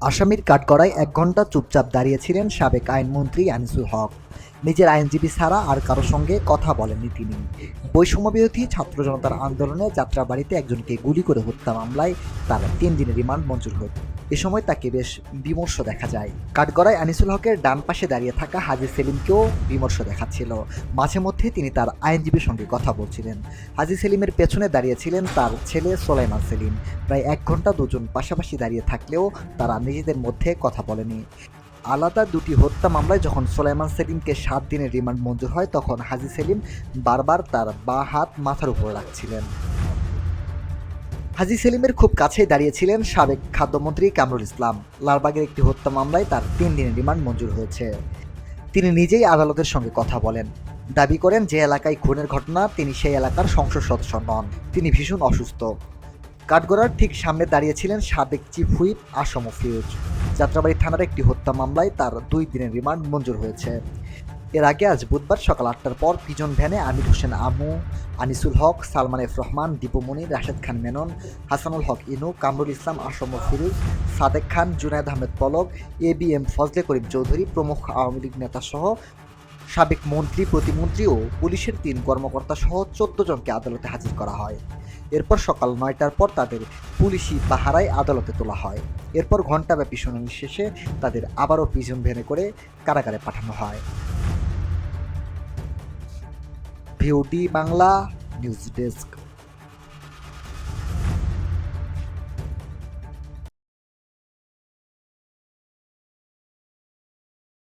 আসামির কাঠগড়ায় ১ ঘণ্টা চুপচাপ দাঁড়িয়েছিলেন সাবেক আইনমন্ত্রী আনিসুল হক। নিজের আইনজীবী ছাড়া আর কারো সঙ্গে কথা বলেননি তিনি। বৈষম্যবিরোধী ছাত্র জনতার আন্দোলনে যাত্রাবাড়ীতে একজনকে গুলি করে হত্যা মামলায় তার ৩ দিনের রিমান্ড মঞ্জুর হয়। এ সময় তাকে বেশ বিমর্ষ দেখা যায়। কাঠগড়ায় আনিসুল হকের ডান পাশে দাঁড়িয়ে থাকা হাজী সেলিমকেও বিমর্ষ দেখাচ্ছিল। মাঝে মধ্যে তিনি তার আইনজীবীর সঙ্গে কথা বলছিলেন। হাজী সেলিমের পেছনে দাঁড়িয়েছিলেন তার ছেলে সোলাইমান সেলিম। প্রায় ১ ঘণ্টা দুজন পাশাপাশি দাঁড়িয়ে থাকলেও তারা নিজেদের মধ্যে কথা বলেনি। আলাদা দুটি হত্যা মামলায় যখন সোলাইমান সেলিমকে ৭ দিনের রিমান্ড মঞ্জুর হয়, তখন হাজী সেলিম বারবার তার বাঁ হাত মাথার উপর রাখছিলেন। হাজী সেলিমের খুব কাছেই দাঁড়িয়েছিলেন সাবেক খাদ্যমন্ত্রী কামরুল ইসলাম। লালবাগের একটি হত্যা মামলায় তার ৩ দিনের রিমান্ড মঞ্জুর হয়েছে। তিনি নিজেই আদালতের সঙ্গে কথা বলেন, দাবি করেন যে এলাকায় খুনের ঘটনা তিনি সেই এলাকার সংসদ সদস্য নন, তিনি ভীষণ অসুস্থ। কাঠগড়ার ঠিক সামনে দাঁড়িয়েছিলেন সাবেক চিফ হুইপ আসম ফিরোজ। যাত্রাবাড়ী থানার একটি হত্যা মামলায় তার ২ দিনের রিমান্ড মঞ্জুর হয়েছে। এর আগে আজ বুধবার সকাল ৮টার পর পিজন ভ্যানে আমির হোসেন আমু, আনিসুল হক, সালমান এফ রহমান, দীপুমণি, রাশেদ খান মেনন, হাসানুল হক ইনু, কামরুল ইসলাম আসম ফিরোজ, সাদেক খান, জুনায়েদ আহমেদ পলক, এবিএম ফজলে করিম চৌধুরী প্রমুখ আওয়ামী লীগ নেতাসহ সাবেক মন্ত্রী, প্রতিমন্ত্রী ও পুলিশের ৩ কর্মকর্তা সহ ১৪ জনকে আদালতে হাজির করা হয়। এরপর সকাল ৯টার পর তাদের পুলিশি পাহারায় আদালতে তোলা হয়। এরপর ঘণ্টাব্যাপী শুনানি শেষে তাদের আবারও পিজন ভ্যানে করে কারাগারে পাঠানো হয়। VOD Bangla news desk.